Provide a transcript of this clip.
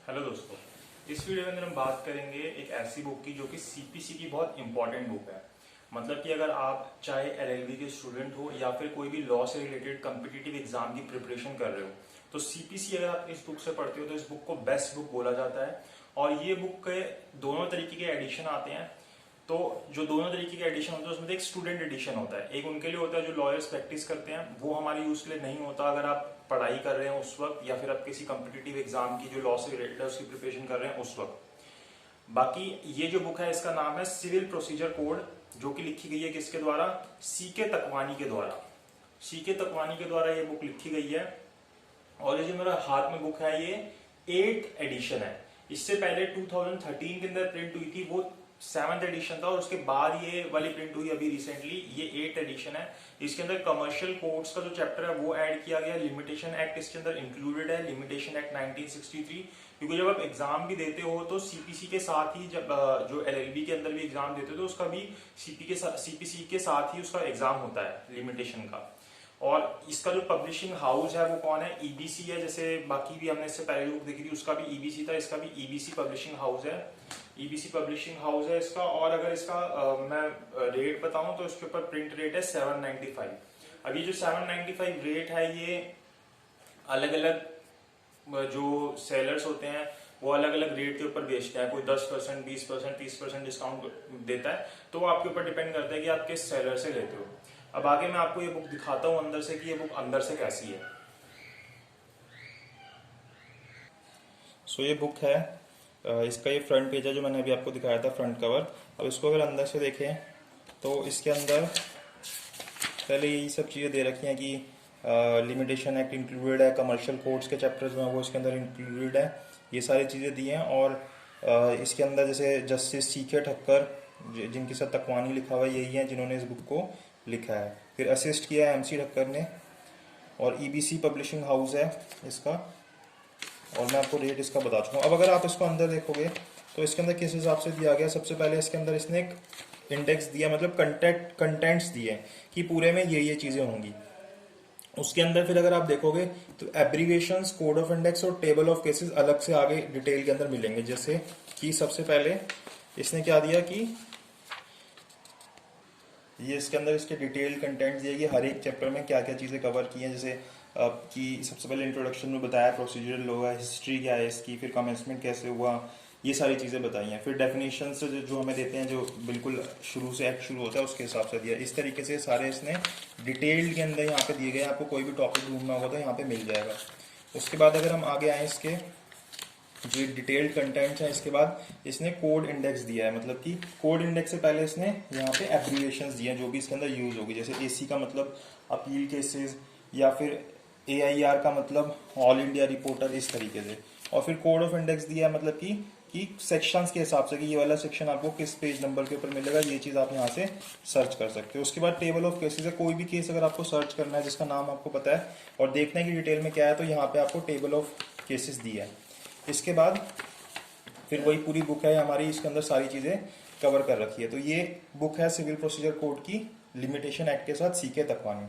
Hello दोस्तों, इस video के अंदर हम बात करेंगे एक ऐसी बुक की जो कि सीपीसी की बहुत इंपॉर्टेंट बुक है। मतलब कि अगर आप चाहे एलएलबी के स्टूडेंट हो या फिर कोई भी लॉ से रिलेटेड कम्पिटिटिव एग्जाम की प्रिपरेशन कर रहे हो, तो सीपीसी अगर आप इस बुक से पढ़ते हो तो इस बुक को बेस्ट बुक बोला जाता है। और ये बुक के दोनों तरीके के एडिशन आते हैं। तो जो दोनों तरीके के एडिशन होते हैं उसमें एक स्टूडेंट एडिशन होता है, एक उनके लिए होता है जो लॉयर्स प्रैक्टिस करते हैं, वो हमारे यूज के लिए नहीं होता अगर आप पढ़ाई कर रहे हैं उस वक्त, या फिर आप किसी कम्पिटिटिव एग्जाम की जो लॉ से रिलेटेड है उसकी प्रिपरेशन कर रहे हैं उस वक्त। बाकी ये जो बुक है इसका नाम है सिविल प्रोसीजर कोड, जो कि लिखी गई है किसके द्वारा? सीके तकवानी के द्वारा। सीके तकवानी के द्वारा ये बुक लिखी गई है। और ये जो मेरा हाथ में बुक है ये 8th एडिशन है। इससे पहले 2013 के अंदर प्रिंट हुई थी, वो 7th एडिशन था, और उसके बाद ये वाली प्रिंट हुई अभी रिसेंटली, ये 8th एडिशन है। इसके अंदर कमर्शियल कोड्स का जो चैप्टर है वो ऐड किया गया, लिमिटेशन एक्ट इसके अंदर इंक्लूडेड है, लिमिटेशन एक्ट 1963। क्योंकि जब आप एग्जाम भी देते हो तो सीपीसी के साथ ही, जब जो एलएलबी के अंदर भी एग्जाम देते हो तो उसका भी सीपीसी के साथ ही उसका एग्जाम होता है लिमिटेशन का। और इसका जो पब्लिशिंग हाउस है वो कौन है? ईबीसी है। जैसे बाकी भी हमने इससे पहले बुक देखी थी उसका भी ईबीसी था, इसका भी ईबीसी पब्लिशिंग हाउस है। ईबीसी पब्लिशिंग हाउस है इसका। और अगर इसका मैं रेट बताऊं तो इसके ऊपर प्रिंट रेट है 795। अब ये जो 795 रेट है ये अलग अलग जो सेलर्स होते हैं वो अलग अलग रेट के ऊपर बेचते हैं। कोई 10%, 20%, 30% डिस्काउंट देता है, तो वो आपके ऊपर डिपेंड करता है कि आप किस सेलर से लेते हो। अब आगे मैं आपको ये बुक दिखाता हूँ अंदर से कि ये बुक अंदर से कैसी है। ये बुक है, इसका ये फ्रंट पेज है जो मैंने अभी आपको दिखाया था, फ्रंट कवर। अब इसको अगर अंदर से देखें तो इसके अंदर पहले यही सब चीज़ें दे रखी हैं कि लिमिटेशन एक्ट इंक्लूडेड है, कमर्शियल कोड्स के चैप्टर्स जो हैं वो इसके अंदर इंक्लूडेड है, ये सारी चीज़ें दी हैं। और इसके अंदर जैसे जस्टिस सीके ठक्कर, जिनके साथ तकवानी लिखा हुआ है, यही है जिन्होंने इस बुक को लिखा है। फिर असिस्ट किया है एमसी ठक्कर ने। और ईबीसी पब्लिशिंग हाउस है इसका। और मैं आपको रेट इसका बता चुका हूँ। अब अगर आप इसको अंदर देखोगे तो इसके अंदर किस हिसाब से दिया गया, सबसे पहले इसके अंदर इसने एक इंडेक्स दिया, मतलब कंटेंट्स दिए कि पूरे में ये चीज़ें होंगी। उसके अंदर फिर अगर आप देखोगे तो एब्रीविएशंस, कोड ऑफ इंडेक्स और टेबल ऑफ केसेस अलग से आगे डिटेल के अंदर मिलेंगे। जैसे कि सबसे पहले इसने क्या दिया कि ये इसके अंदर इसके डिटेल कंटेंट्स दिए कि हर एक चैप्टर में क्या क्या चीज़ें कवर की हैं। जैसे कि सबसे पहले इंट्रोडक्शन में बताया प्रोसीजरल लॉ है, हिस्ट्री क्या है इसकी, फिर कमेंसमेंट कैसे हुआ, ये सारी चीज़ें बताई हैं। फिर डेफिनेशन जो हमें देते हैं, जो बिल्कुल शुरू से एक्ट शुरू होता है उसके हिसाब से दिया। इस तरीके से सारे इसने डिटेल्ड के अंदर यहाँ पे दिए गए। आपको कोई भी टॉपिक ढूंढना होगा तो यहाँ पे मिल जाएगा। उसके बाद अगर हम आगे आए, इसके जो डिटेल्ड कंटेंट्स हैं, इसके बाद इसने कोड इंडेक्स दिया है। मतलब कि कोड इंडेक्स से पहले इसने यहाँ पे एब्रीविएशंस दिए हैं जो भी इसके अंदर यूज होगी। जैसे एसी का मतलब अपील केसेस, या फिर एआईआर का मतलब ऑल इंडिया रिपोर्टर, इस तरीके से। और फिर कोड ऑफ इंडेक्स दिया है, मतलब कि सेक्शंस के हिसाब से कि ये वाला सेक्शन आपको किस पेज नंबर के ऊपर मिलेगा, ये चीज़ आप यहाँ से सर्च कर सकते हो। उसके बाद टेबल ऑफ केसेस है। कोई भी केस अगर आपको सर्च करना है जिसका नाम आपको पता है और देखना है कि डिटेल में क्या है, तो यहाँ पे आपको टेबल ऑफ केसेस दी है। इसके बाद फिर वही पूरी बुक है हमारी, इसके अंदर सारी चीज़ें कवर कर रखी है। तो ये बुक है सिविल प्रोसीजर कोड की, लिमिटेशन एक्ट के साथ सीके तकवानी।